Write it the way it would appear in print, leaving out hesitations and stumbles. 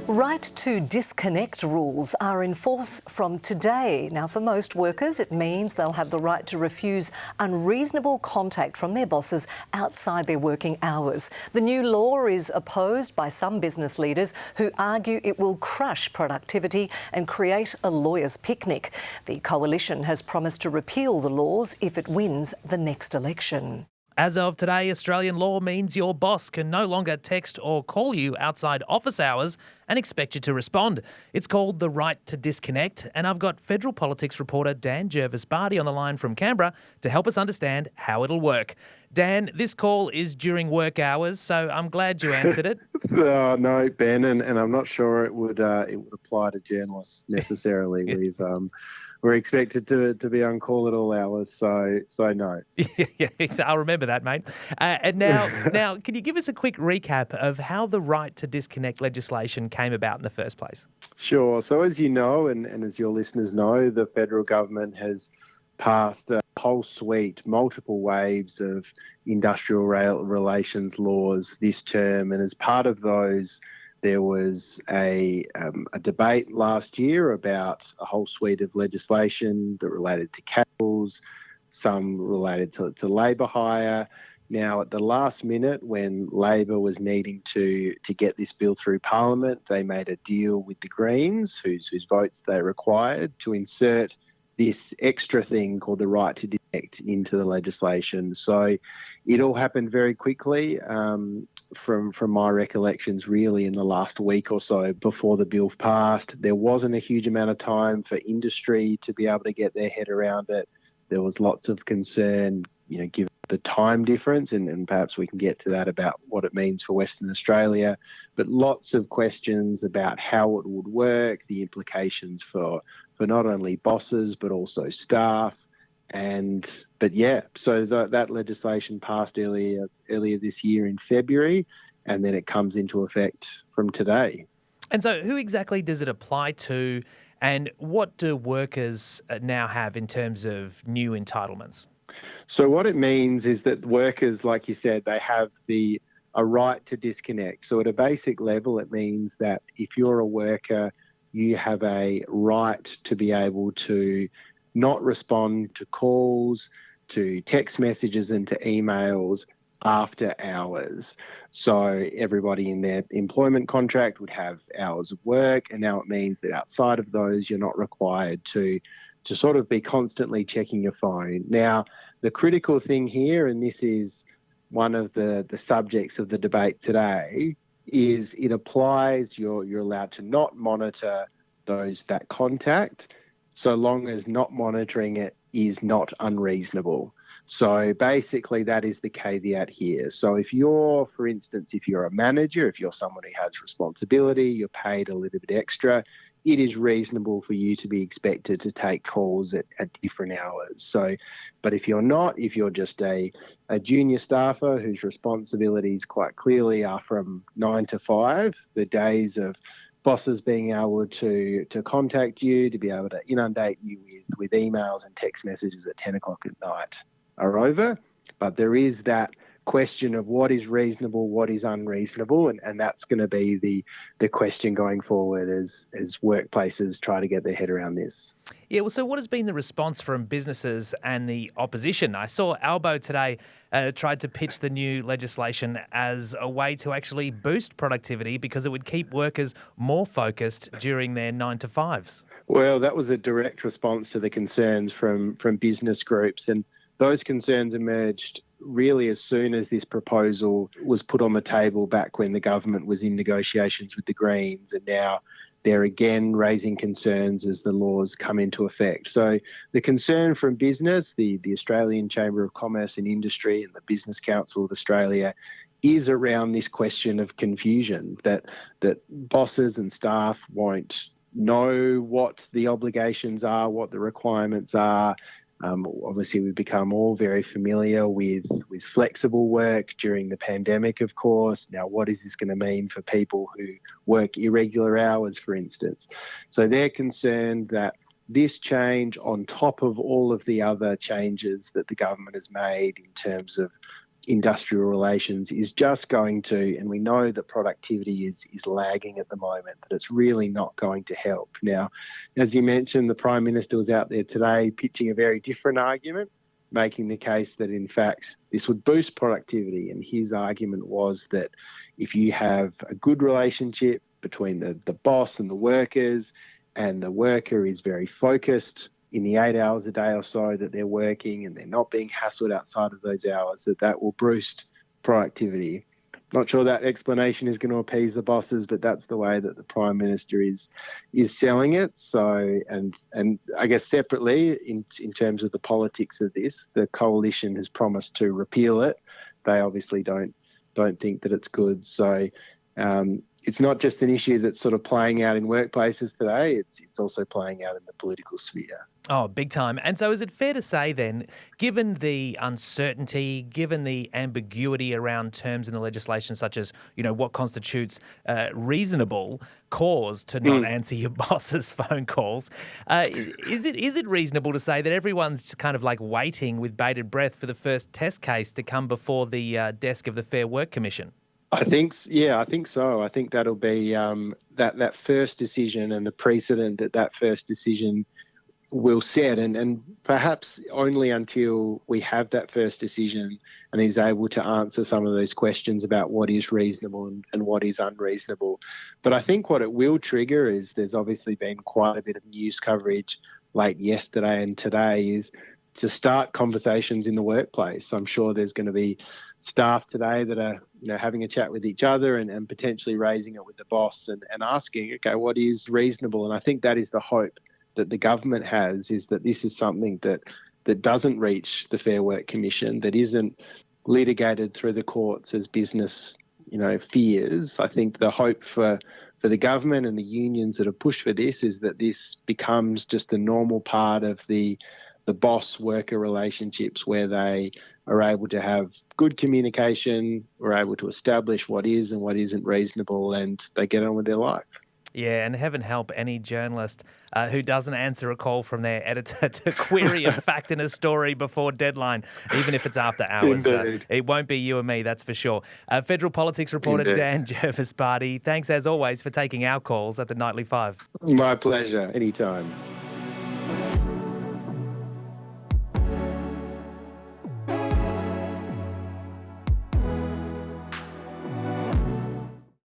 Right to disconnect rules are in force from today. Now, for most workers, it means they'll have the right to refuse unreasonable contact from their bosses outside their working hours. The new law is opposed by some business leaders who argue it will crush productivity and create a lawyer's picnic. The coalition has promised to repeal the laws if it wins the next election. As of today, Australian law means your boss can no longer text or call you outside office hours and expect you to respond. It's called the right to disconnect, and I've got federal politics reporter Dan Jervis-Barty on the line from Canberra to help us understand how it'll work. Dan, this call is during work hours, so I'm glad you answered it. No, Ben, and I'm not sure it would apply to journalists necessarily. We're expected to be on call at all hours, so no. Yeah, I'll remember that, mate. And now, can you give us a quick recap of how the right to disconnect legislation came about in the first place? Sure. So as you know, and as your listeners know, the federal government has passed a whole suite, multiple waves of industrial relations laws this term, and as part of those, there was a debate last year about a whole suite of legislation that related to cabals, some related to labour hire. Now, at the last minute, when Labor was needing to get this bill through Parliament, they made a deal with the Greens, whose votes they required, to insert this extra thing called the right to disconnect into the legislation. So it all happened very quickly. From my recollections, really in the last week or so before the bill passed. There wasn't a huge amount of time for industry to be able to get their head around it. There was lots of concern, given the time difference, and perhaps we can get to that about what it means for Western Australia, but lots of questions about how it would work, the implications for not only bosses but also staff. So that legislation passed earlier this year in February, and then it comes into effect from today. And so who exactly does it apply to, and what do workers now have in terms of new entitlements? So what it means is that workers, like you said, they have a right to disconnect. So at a basic level, it means that if you're a worker, you have a right to be able to not respond to calls, to text messages and to emails after hours. So everybody in their employment contract would have hours of work, and now it means that outside of those, you're not required to sort of be constantly checking your phone. Now, the critical thing here, and this is one of the subjects of the debate today, is it applies, you're allowed to not monitor that contact, so long as not monitoring it is not unreasonable. So basically that is the caveat here. So if you're a manager, if you're someone who has responsibility, you're paid a little bit extra, it is reasonable for you to be expected to take calls at different hours. So, but if you're not, if you're just a junior staffer whose responsibilities quite clearly are from 9 to 5, the days of bosses being able to contact you, to be able to inundate you with emails and text messages at 10 o'clock at night are over. But there is that question of what is reasonable, what is unreasonable, and that's going to be the question going forward as workplaces try to get their head around this. Yeah, well, so what has been the response from businesses and the opposition? I saw Albo today tried to pitch the new legislation as a way to actually boost productivity because it would keep workers more focused during their 9 to 5s. Well, that was a direct response to the concerns from business groups, and those concerns emerged really as soon as this proposal was put on the table back when the government was in negotiations with the Greens, and now they're again raising concerns as the laws come into effect. So the concern from business, the Australian Chamber of Commerce and Industry and the Business Council of Australia, is around this question of confusion, that bosses and staff won't know what the obligations are, what the requirements are. Obviously, we've become all very familiar with flexible work during the pandemic, of course. Now, what is this going to mean for people who work irregular hours, for instance? So they're concerned that this change, on top of all of the other changes that the government has made in terms of industrial relations is just going to, and we know that productivity is lagging at the moment, that it's really not going to help. Now, as you mentioned, the Prime Minister was out there today pitching a very different argument, making the case that in fact this would boost productivity. And his argument was that if you have a good relationship between the boss and the workers, and the worker is very focused in the 8 hours a day or so that they're working, and they're not being hassled outside of those hours, that will boost productivity. Not sure that explanation is going to appease the bosses, but that's the way that the Prime Minister is selling it. So, and I guess separately, in terms of the politics of this, the coalition has promised to repeal it. They obviously don't think that it's good. So it's not just an issue that's sort of playing out in workplaces today, it's also playing out in the political sphere. Oh, big time. And so is it fair to say then, given the uncertainty, given the ambiguity around terms in the legislation, such as, what constitutes reasonable cause to not answer your boss's phone calls, is it reasonable to say that everyone's kind of like waiting with bated breath for the first test case to come before the desk of the Fair Work Commission? I think so. I think that'll be that first decision and the precedent that first decision will set, and perhaps only until we have that first decision and he's able to answer some of those questions about what is reasonable and what is unreasonable. But I think what it will trigger is, there's obviously been quite a bit of news coverage late yesterday and today, is to start conversations in the workplace. I'm sure there's going to be staff today that are having a chat with each other and potentially raising it with the boss and asking, okay, what is reasonable? And I think that is the hope that the government has, is that this is something that doesn't reach the Fair Work Commission, that isn't litigated through the courts as business fears. I think the hope for the government and the unions that have pushed for this is that this becomes just a normal part of the boss-worker relationships, where they are able to have good communication, are able to establish what is and what isn't reasonable, and they get on with their life. Yeah, and heaven help any journalist who doesn't answer a call from their editor to query a fact in a story before deadline, even if it's after hours. It won't be you and me, that's for sure. Federal politics reporter Indeed. Dan Jervis-Barty, thanks as always for taking our calls at the Nightly Five. My pleasure, anytime.